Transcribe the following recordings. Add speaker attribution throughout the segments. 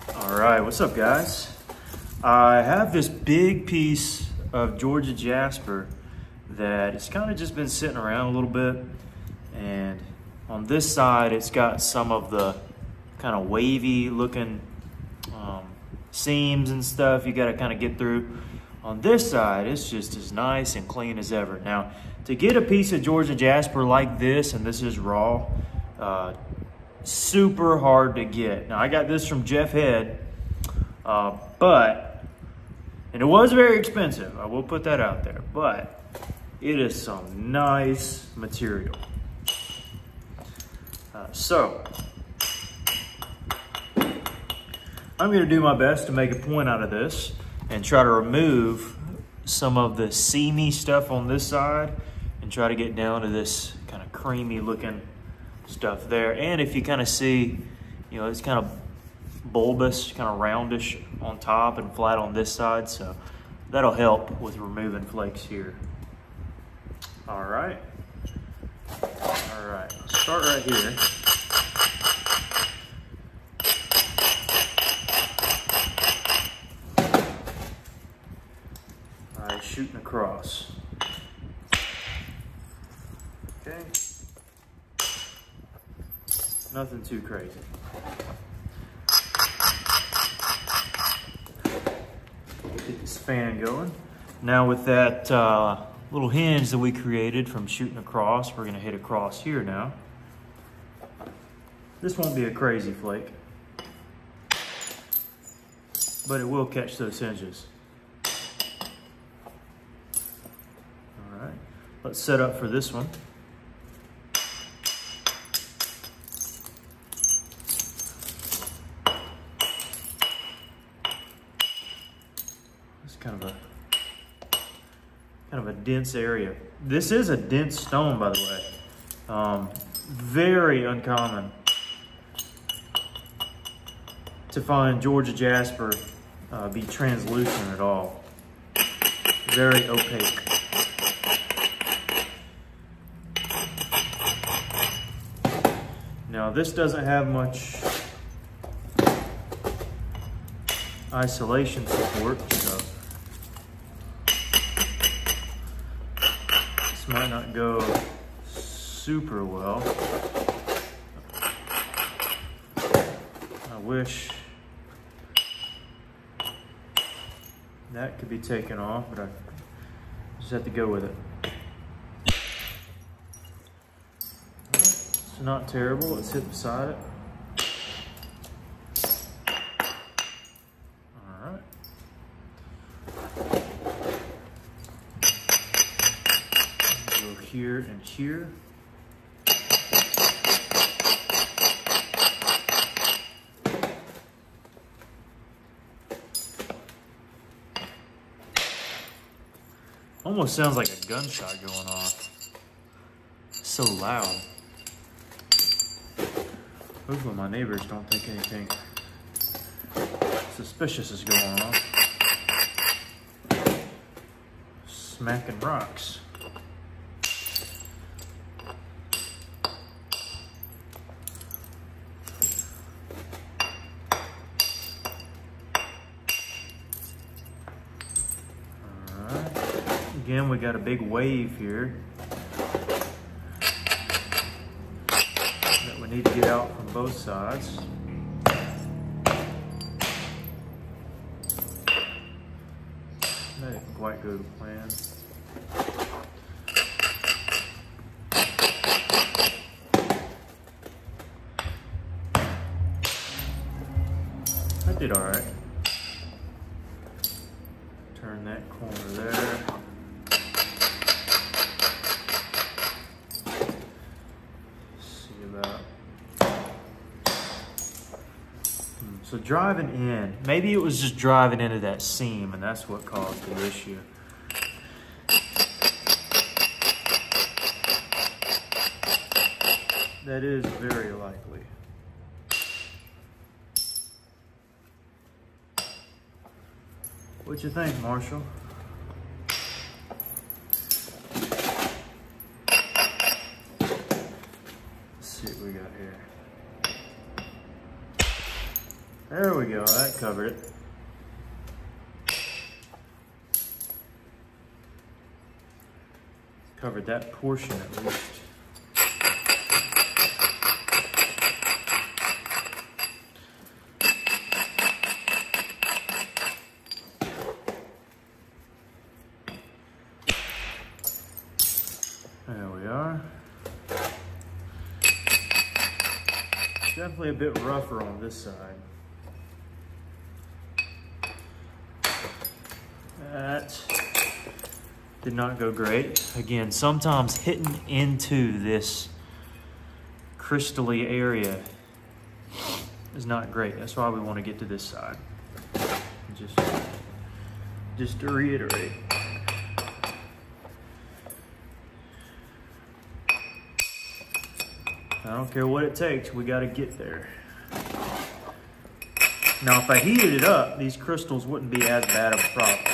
Speaker 1: All right, what's up guys? I have this big piece of Georgia Jasper that it's kind of just been sitting around a little bit, and on this side it's got some of the kind of wavy looking seams and stuff you got to kind of get through. On this side it's just as nice and clean as ever. Now to get a piece of Georgia Jasper like this, and this is raw, super hard to get. Now I got this from Jeff Head, and it was very expensive, I will put that out there, but it is some nice material. So I'm going to do my best to make a point out of this and try to remove some of the seamy stuff on this side and try to get down to this kind of creamy looking stuff there. And if you kind of see, you know, it's kind of bulbous, kind of roundish on top and flat on this side, so that'll help with removing flakes here. All right, let's start right here. All right, shooting across. Okay. Nothing too crazy. Get this fan going. Now with that little hinge that we created from shooting across, we're gonna hit across here now. This won't be a crazy flake, but it will catch those hinges. All right, let's set up for this one. Kind of a dense area. This is a dense stone, by the way. Very uncommon to find Georgia Jasper be translucent at all. Very opaque. Now this doesn't have much isolation support, so this might not go super well. I wish that could be taken off, but I just have to go with it. It's not terrible. Let's hit beside it. Here and here. Almost sounds like a gunshot going off. So loud. Hopefully my neighbors don't think anything suspicious is going on. Smacking rocks. Again, we got a big wave here that we need to get out from both sides. That didn't quite go to plan. I did all right. Turn that corner there. So driving in, maybe it was just driving into that seam and that's what caused the issue. That is very likely. What you think, Marshall? Let's see what we got here. There we go, that covered it. Covered that portion at least. There we are. Definitely a bit rougher on this side. That did not go great. Again, sometimes hitting into this crystally area is not great. That's why we want to get to this side. Just to reiterate. I don't care what it takes, we gotta get there. Now, if I heated it up, these crystals wouldn't be as bad of a problem.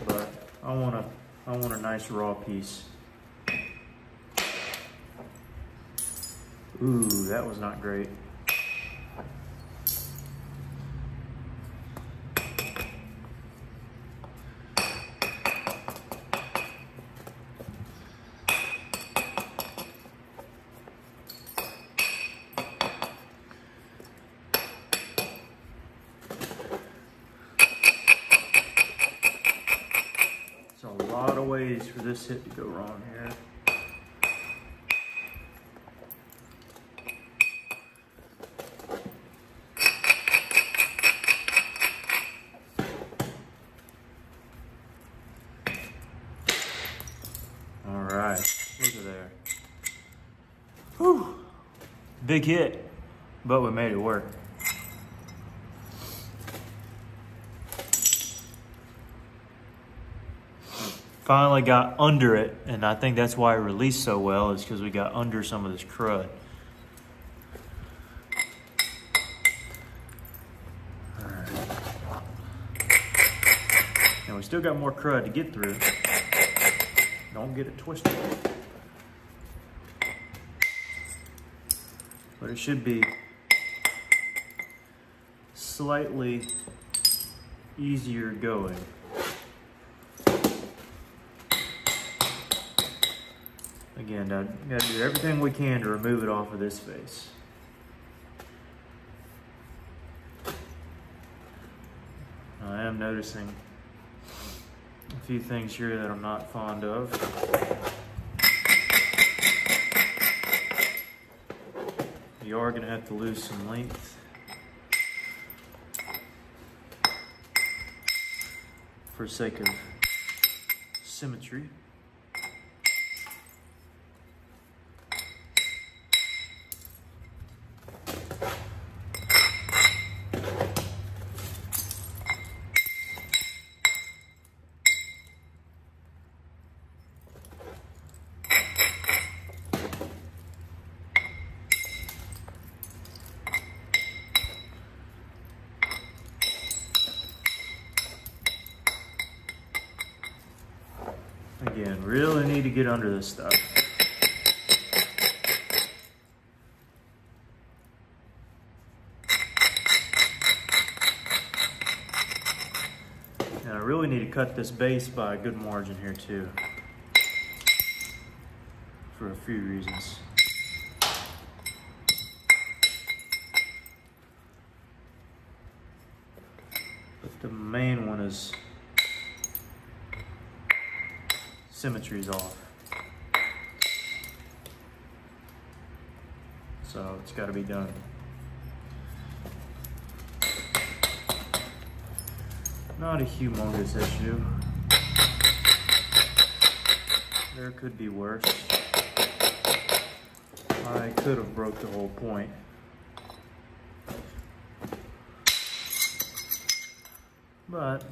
Speaker 1: But I want a nice raw piece. Ooh, that was not great. A lot of ways for this hit to go wrong here. All right, look at there. Whew. Big hit, but we made it work. Finally got under it, and I think that's why it released so well, is because we got under some of this crud. All right. And we still got more crud to get through. Don't get it twisted. But it should be slightly easier going. Again, gotta do everything we can to remove it off of this face. I am noticing a few things here that I'm not fond of. You are gonna have to lose some length. For sake of symmetry. Again, really need to get under this stuff. And I really need to cut this base by a good margin here too, for a few reasons. But the main one is symmetry's off. So it's got to be done. Not a humongous issue. There could be worse. I could have broke the whole point. But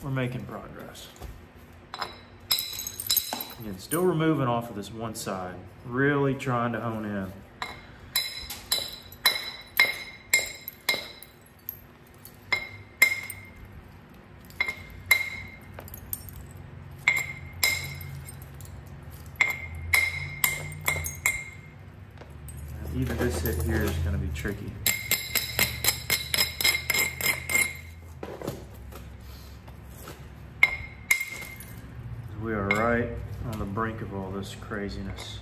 Speaker 1: we're making progress. Again, still removing off of this one side. Really trying to hone in. Even this hit here is going to be tricky. We are right on the brink of all this craziness.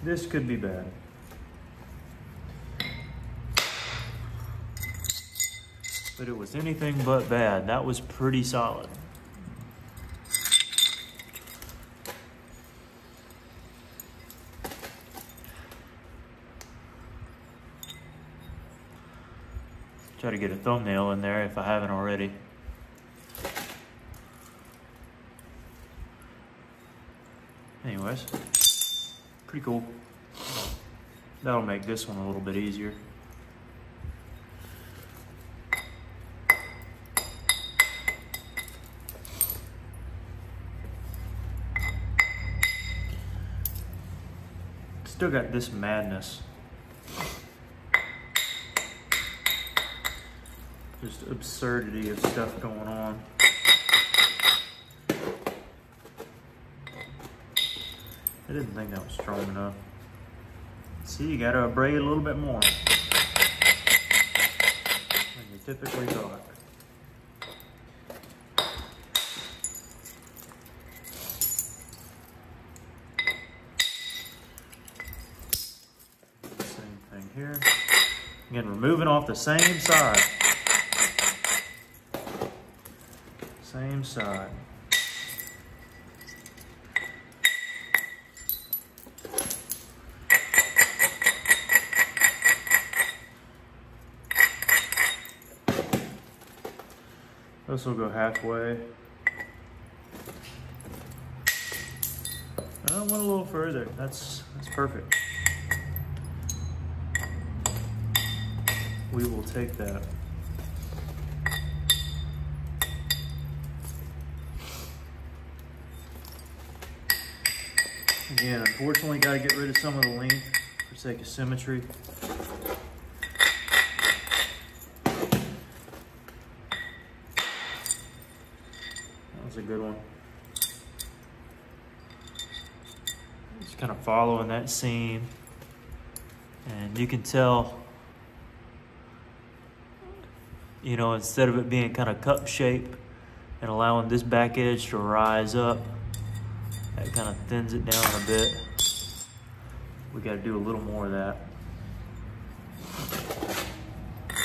Speaker 1: This could be bad. But it was anything but bad. That was pretty solid. Try to get a thumbnail in there if I haven't already. Anyways. Pretty cool. That'll make this one a little bit easier. Still got this madness. Just absurdity of stuff going on. I didn't think that was strong enough. See, you gotta abrade a little bit more than you typically thought. Same thing here. Again, we're moving off the same side. Same side. This will go halfway. I went a little further. That's perfect. We will take that. Again, unfortunately, got to get rid of some of the length for sake of symmetry. A good one. Just kind of following that seam, and you can tell, you know, instead of it being kind of cup shape and allowing this back edge to rise up, that kind of thins it down a bit. We got to do a little more of that.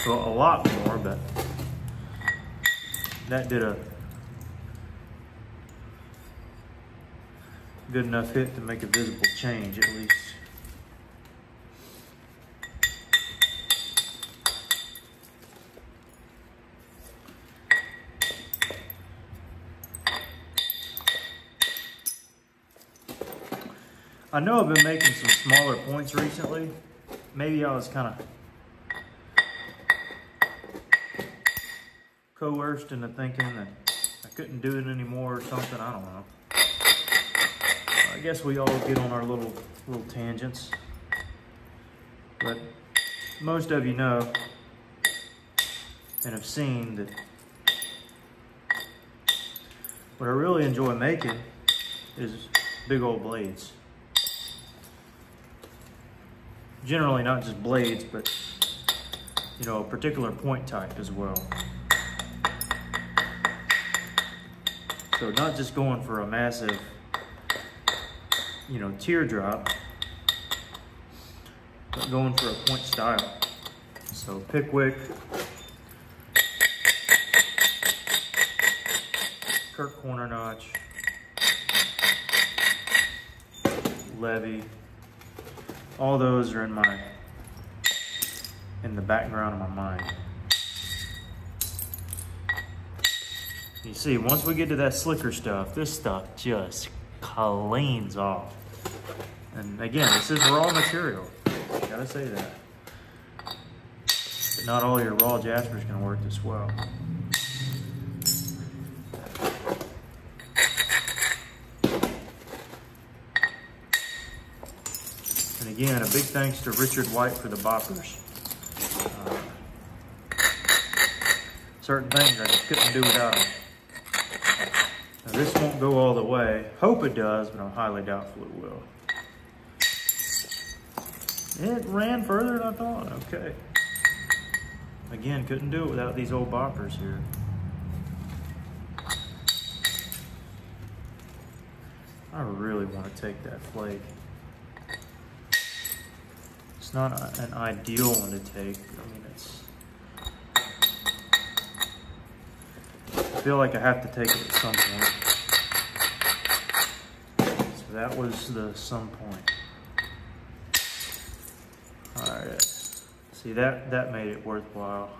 Speaker 1: So a lot more, but that did a good enough hit to make a visible change, at least. I know I've been making some smaller points recently. Maybe I was kind of coerced into thinking that I couldn't do it anymore or something. I don't know. I guess we all get on our little tangents, but most of you know and have seen that what I really enjoy making is big old blades. Generally not just blades, but you know, a particular point type as well. So not just going for a massive, you know, teardrop, but going for a point style. So Pickwick, Kirk corner notch, levy, all those are in the background of my mind. You see, once we get to that slicker stuff, this stuff just cleans off. And again, this is raw material. Gotta say that. But not all your raw Jasper is going to work this well. And again, a big thanks to Richard White for the boppers. Certain things I just couldn't do without them. Now this won't go all the way. Hope it does, but I'm highly doubtful it will. It ran further than I thought. Okay. Again, couldn't do it without these old boppers here. I really want to take that flake. It's not an ideal one to take. I mean, I feel like I have to take it at some point. So that was the some point. All right. See, that made it worthwhile.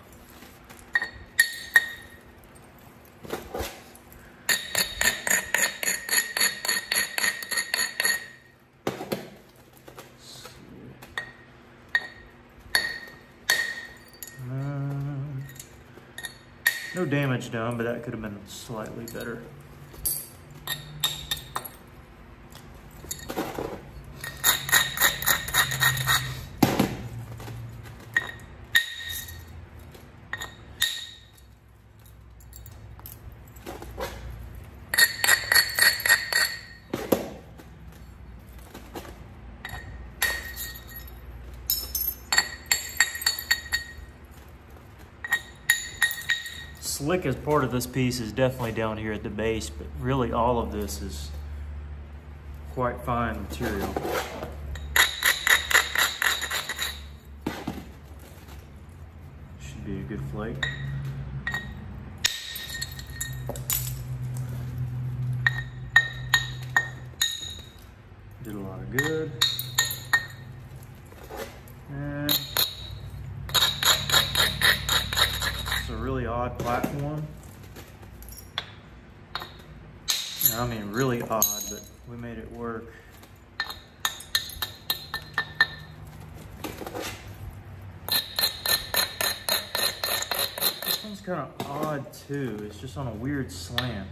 Speaker 1: No damage done, but that could have been slightly better. Slickest part of this piece is definitely down here at the base, but really all of this is quite fine material. Should be a good flake. Did a lot of good. And a really odd platform. I mean, really odd, but we made it work. This one's kind of odd too. It's just on a weird slant.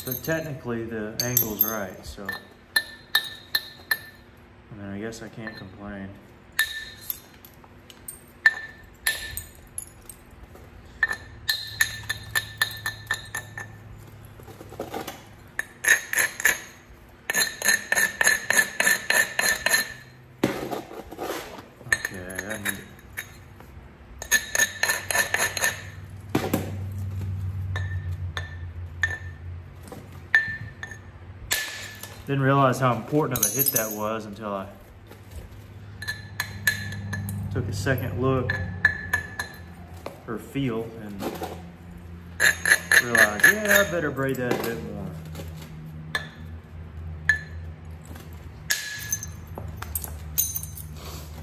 Speaker 1: But technically the angle's right, so I mean, I guess I can't complain. Didn't realize how important of a hit that was until I took a second look or feel and realized, yeah, I better braid that a bit more.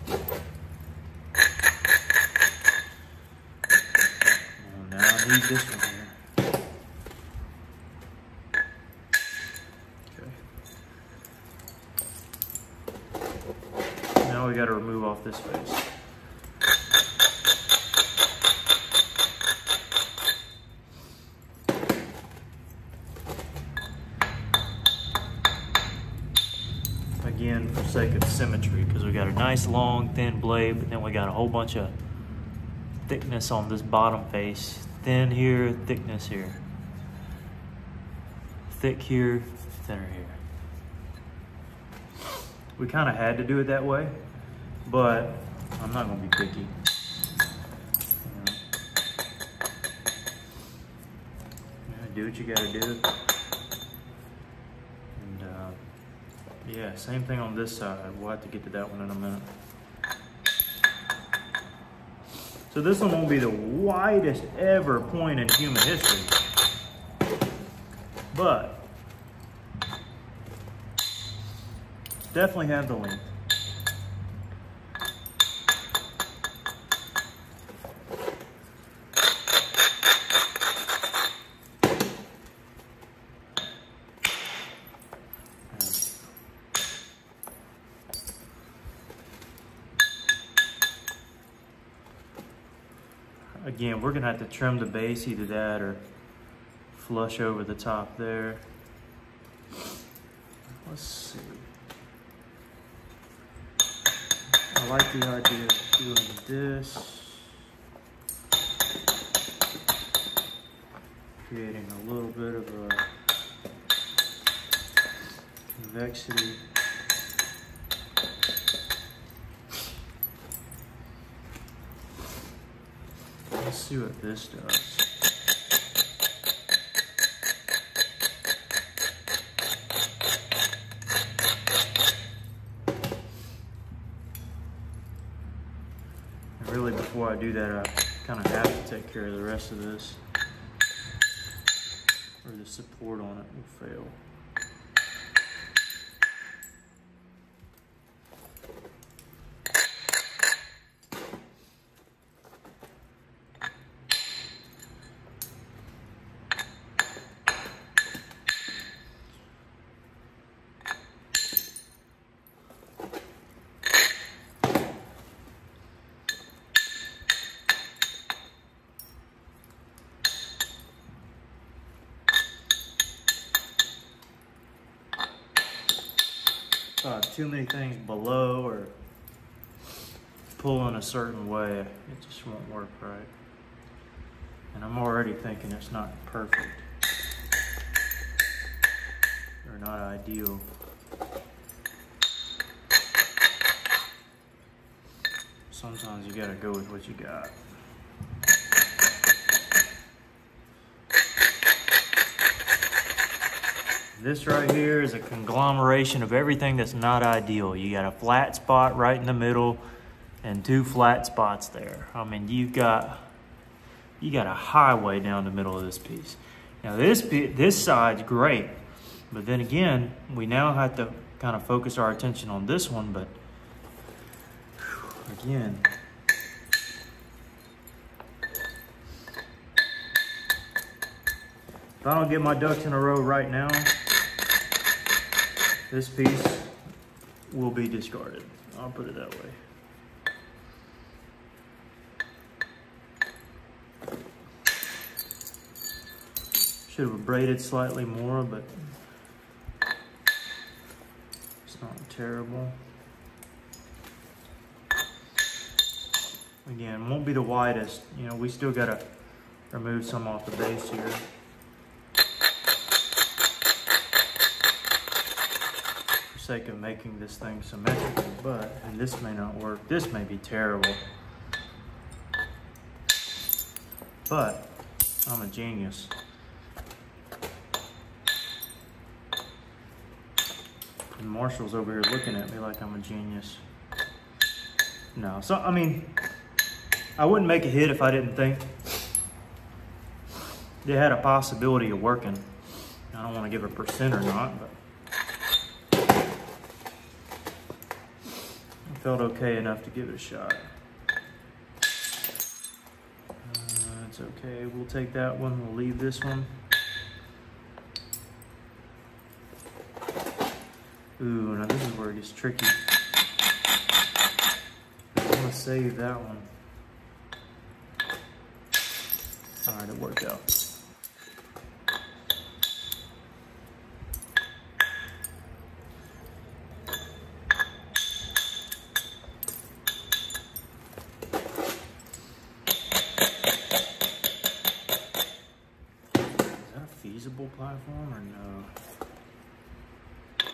Speaker 1: Oh, now I need this one here. Now we got to remove off this face. Again, for sake of symmetry, because we got a nice long thin blade, but then we got a whole bunch of thickness on this bottom face. Thin here, thickness here. Thick here, thinner here. We kind of had to do it that way, but I'm not going to be picky. Do what you got to do. And yeah, same thing on this side. We'll have to get to that one in a minute. So this one won't be the widest ever point in human history, but definitely have the length. again, we're gonna have to trim the base, either that or flush over the top there. Let's see. I like the idea of doing this. Creating a little bit of a convexity. Let's see what this does. And really, before I do that, I kind of have to take care of the rest of this, or the support on it will fail. Too many things below or pulling a certain way, it just won't work right. And I'm already thinking it's not perfect or not ideal. Sometimes you gotta go with what you got. This right here is a conglomeration of everything that's not ideal. You got a flat spot right in the middle and two flat spots there. I mean, you got a highway down the middle of this piece. Now this side's great, but then again, we now have to kind of focus our attention on this one, but again, if I don't get my ducks in a row right now, this piece will be discarded. I'll put it that way. Should have braided slightly more, but it's not terrible. Again, won't be the widest. You know, we still gotta remove some off the base here. Sake of making this thing symmetrical, and this may not work. This may be terrible, but I'm a genius. And Marshall's over here looking at me like I'm a genius. No, so I mean, I wouldn't make a hit if I didn't think they had a possibility of working. I don't want to give a percent or not, but felt okay enough to give it a shot. It's okay, we'll take that one, we'll leave this one. Ooh, now this is where it gets tricky. I'm gonna save that one. All right, it worked out. Platform or no? I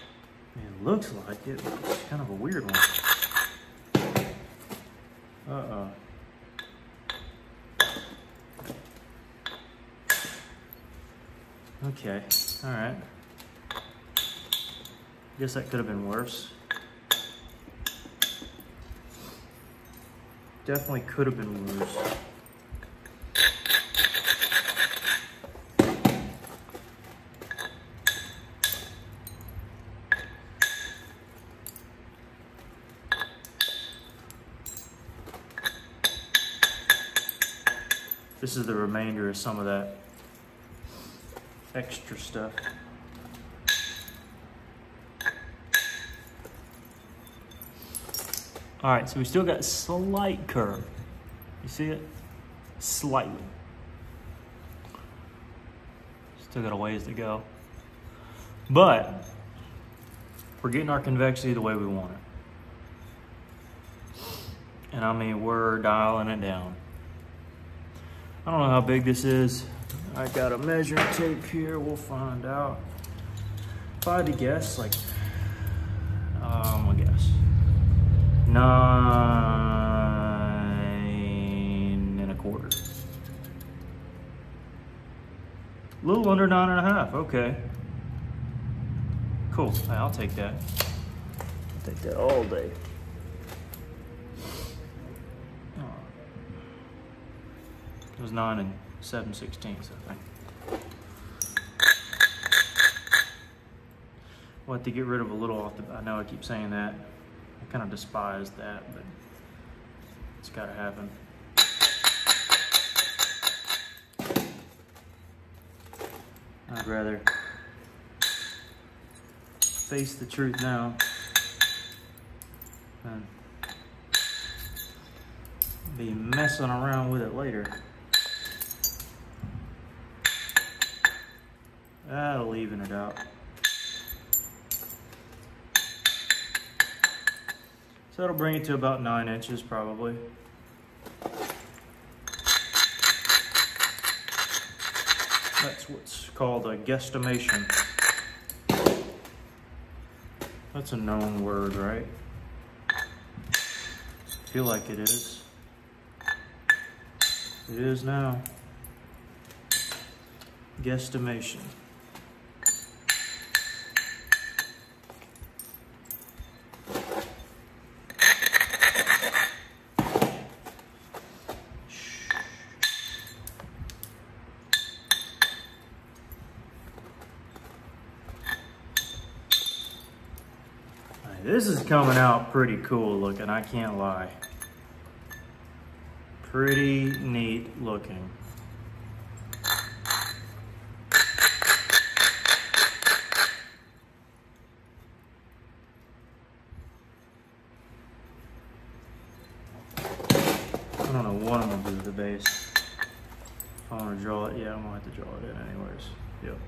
Speaker 1: mean, it looks like it, but it's kind of a weird one. Uh-oh. Okay, all right. Guess that could have been worse. Definitely could have been worse. This is the remainder of some of that extra stuff. All right, so we still got slight curve. You see it? slightly. Still got a ways to go. But we're getting our convexity the way we want it. And I mean, we're dialing it down. I don't know how big this is. I got a measuring tape here, we'll find out. If I had to guess, like, I'm gonna guess 9 1/4. A little under 9 1/2, okay. Cool, hey, I'll take that. I'll take that all day. It was 9 7/16, I think. We'll have to get rid of a little off the, I know I keep saying that. I kind of despise that, but it's gotta happen. I'd rather face the truth now than be messing around with it later. That'll even it out. So that'll bring it to about 9 inches probably. That's what's called a guesstimation. That's a known word, right? I feel like it is. It is now. Guesstimation. This is coming out pretty cool looking, I can't lie. Pretty neat looking. I don't know what I'm gonna do with the base. If I wanna draw it, yeah, I'm gonna have to draw it in anyways. Yep, okay.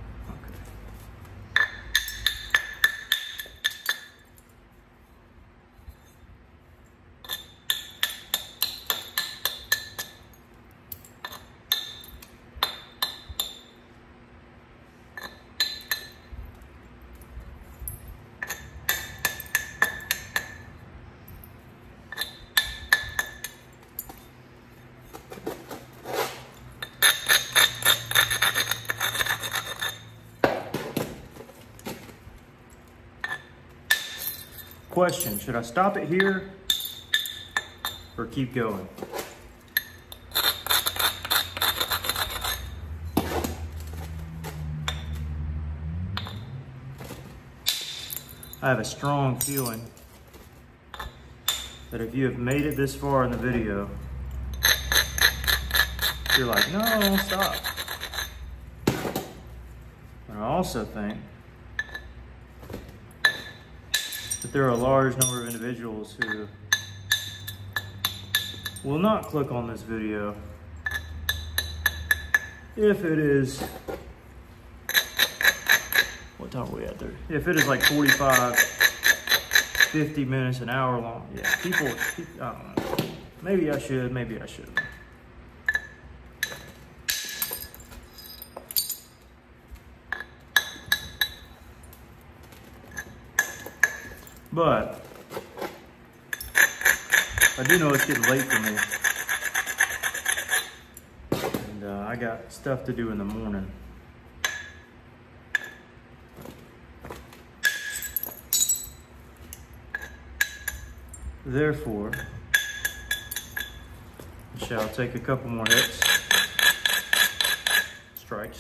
Speaker 1: Question, should I stop it here or keep going? I have a strong feeling that if you have made it this far in the video, you're like, no, stop. But I also think that there are a large number of individuals who will not click on this video if it is, what time are we at there? If it is like 45, 50 minutes, an hour long. Yeah, people, I don't know. Maybe I should, maybe I shouldn't. But I do know it's getting late for me. And I got stuff to do in the morning. Therefore, I shall take a couple more hits. Strikes.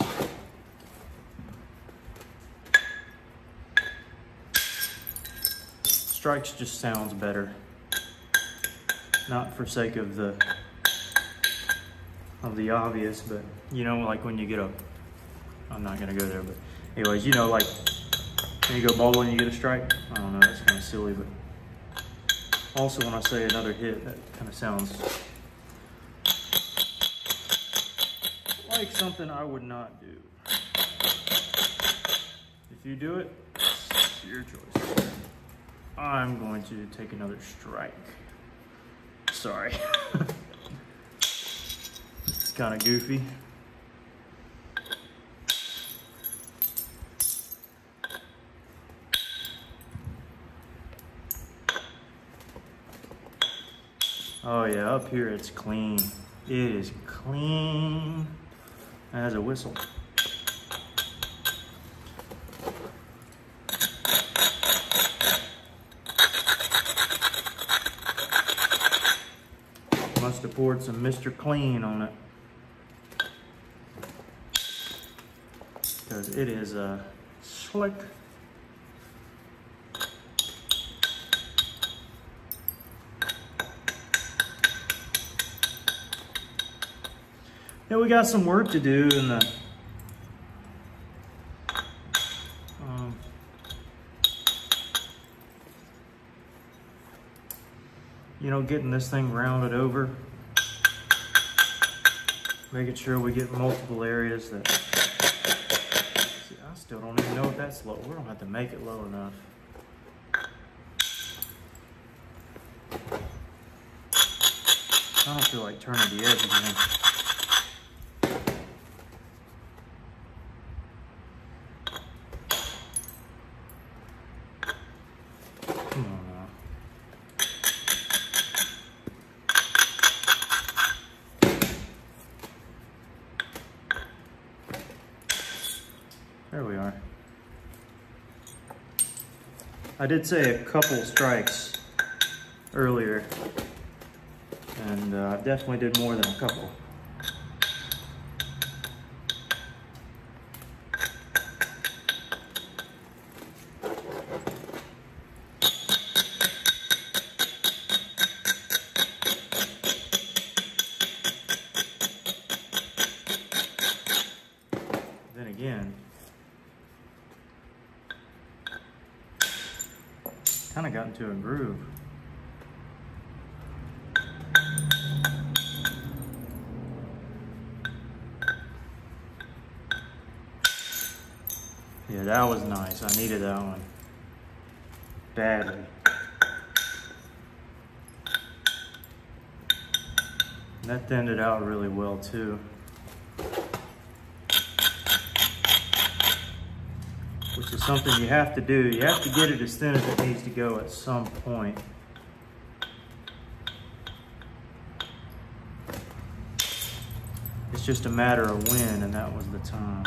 Speaker 1: Strikes just sounds better. Not for sake of the obvious, but you know, like when you get I'm not gonna go there, but anyways, you know, like when you go bowling and you get a strike. I don't know, that's kind of silly, but also when I say another hit, that kind of sounds like something I would not do. If you do it, it's your choice. I'm going to take another strike. Sorry. It's kind of goofy. Oh yeah, up here it's clean. It is clean as a whistle. Must have poured some Mr. Clean on it, because it is slick. Yeah, we got some work to do in the you know, getting this thing rounded over, making sure we get multiple areas that, see, I still don't even know if that's low. We don't have to make it low enough. I don't feel like turning the edge again. Come on now. There we are. I did say a couple strikes earlier, and I definitely did more than a couple. Then again, kind of got into a groove. Yeah, that was nice. I needed that one badly. And that thinned it out really well too. Which is something you have to do. You have to get it as thin as it needs to go at some point. It's just a matter of when, and that was the time.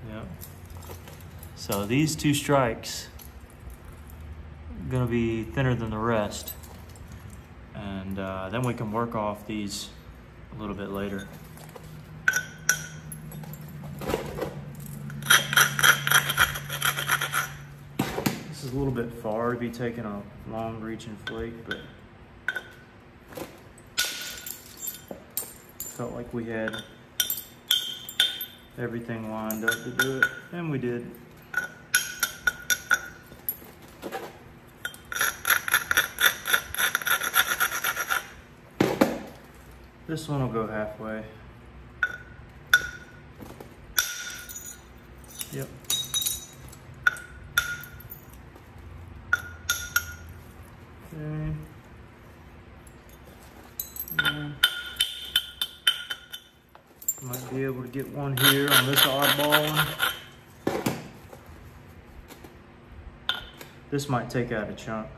Speaker 1: Yep. So these two strikes are gonna be thinner than the rest. And then we can work off these a little bit later. This is a little bit far to be taking a long reaching flake, but felt like we had everything lined up to do it, and we did. This one will go halfway. Yep. Okay. Yeah. Might be able to get one here on this oddball one. This might take out a chunk.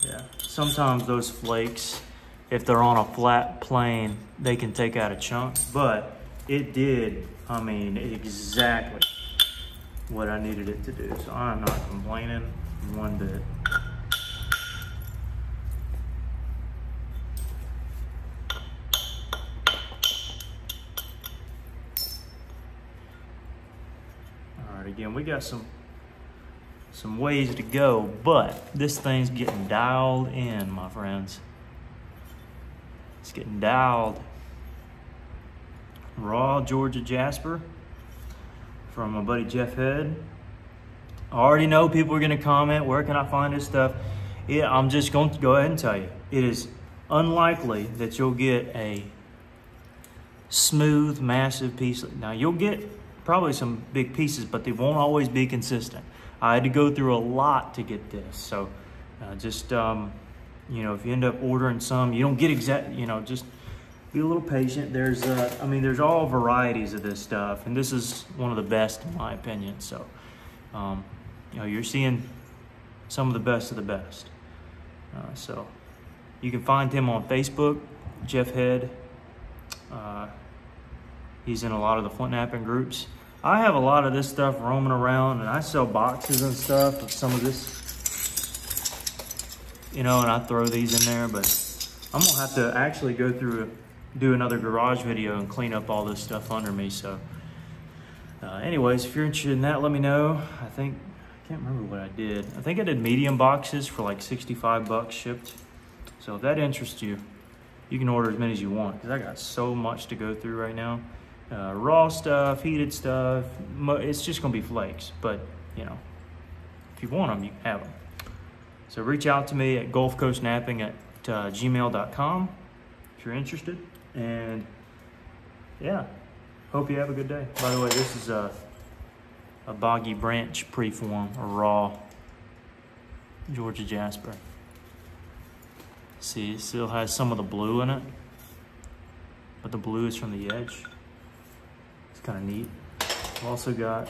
Speaker 1: Yeah, sometimes those flakes, if they're on a flat plane, they can take out a chunk, but it did, I mean, exactly what I needed it to do. So I'm not complaining one bit. All right, again, we got some ways to go, but this thing's getting dialed in, my friends. It's getting dialed. Raw Georgia Jasper from my buddy Jeff Head. I already know people are gonna comment, where can I find this stuff? Yeah, I'm just going to go ahead and tell you, it is unlikely that you'll get a smooth, massive piece. Now you'll get probably some big pieces, but they won't always be consistent. I had to go through a lot to get this. So you know, if you end up ordering some, you don't get exact, you know, just be a little patient. There's, I mean, there's all varieties of this stuff, and this is one of the best in my opinion. So, you know, you're seeing some of the best of the best. So you can find him on Facebook, Jeff Head. He's in a lot of the Flint Napping groups. I have a lot of this stuff roaming around, and I sell boxes and stuff of some of this, you know, and I throw these in there, but I'm gonna have to actually go through, do another garage video and clean up all this stuff under me. So anyways, if you're interested in that, let me know. I can't remember what I did. I think I did medium boxes for like 65 bucks shipped. So if that interests you, you can order as many as you want, because I got so much to go through right now. Raw stuff, heated stuff, it's just gonna be flakes, but you know, if you want them, you can have them. So reach out to me at gulfcoastnapping@gmail.com if you're interested. And yeah, hope you have a good day. By the way, this is a boggy branch preform, or raw Georgia Jasper. See, it still has some of the blue in it, but the blue is from the edge. It's kind of neat. I've also got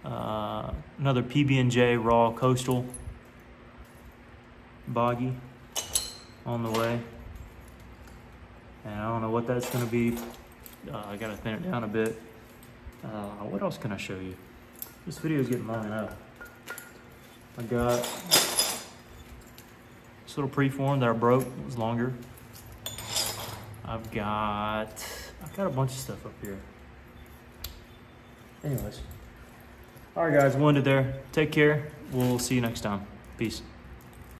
Speaker 1: another PB&J raw coastal boggy on the way. And I don't know what that's gonna be. I gotta thin it down a bit. What else can I show you? This video is getting long enough. I got this little preform that I broke. It was longer. I've got a bunch of stuff up here. Anyways. All right, guys, we'll end it there. Take care. We'll see you next time. Peace.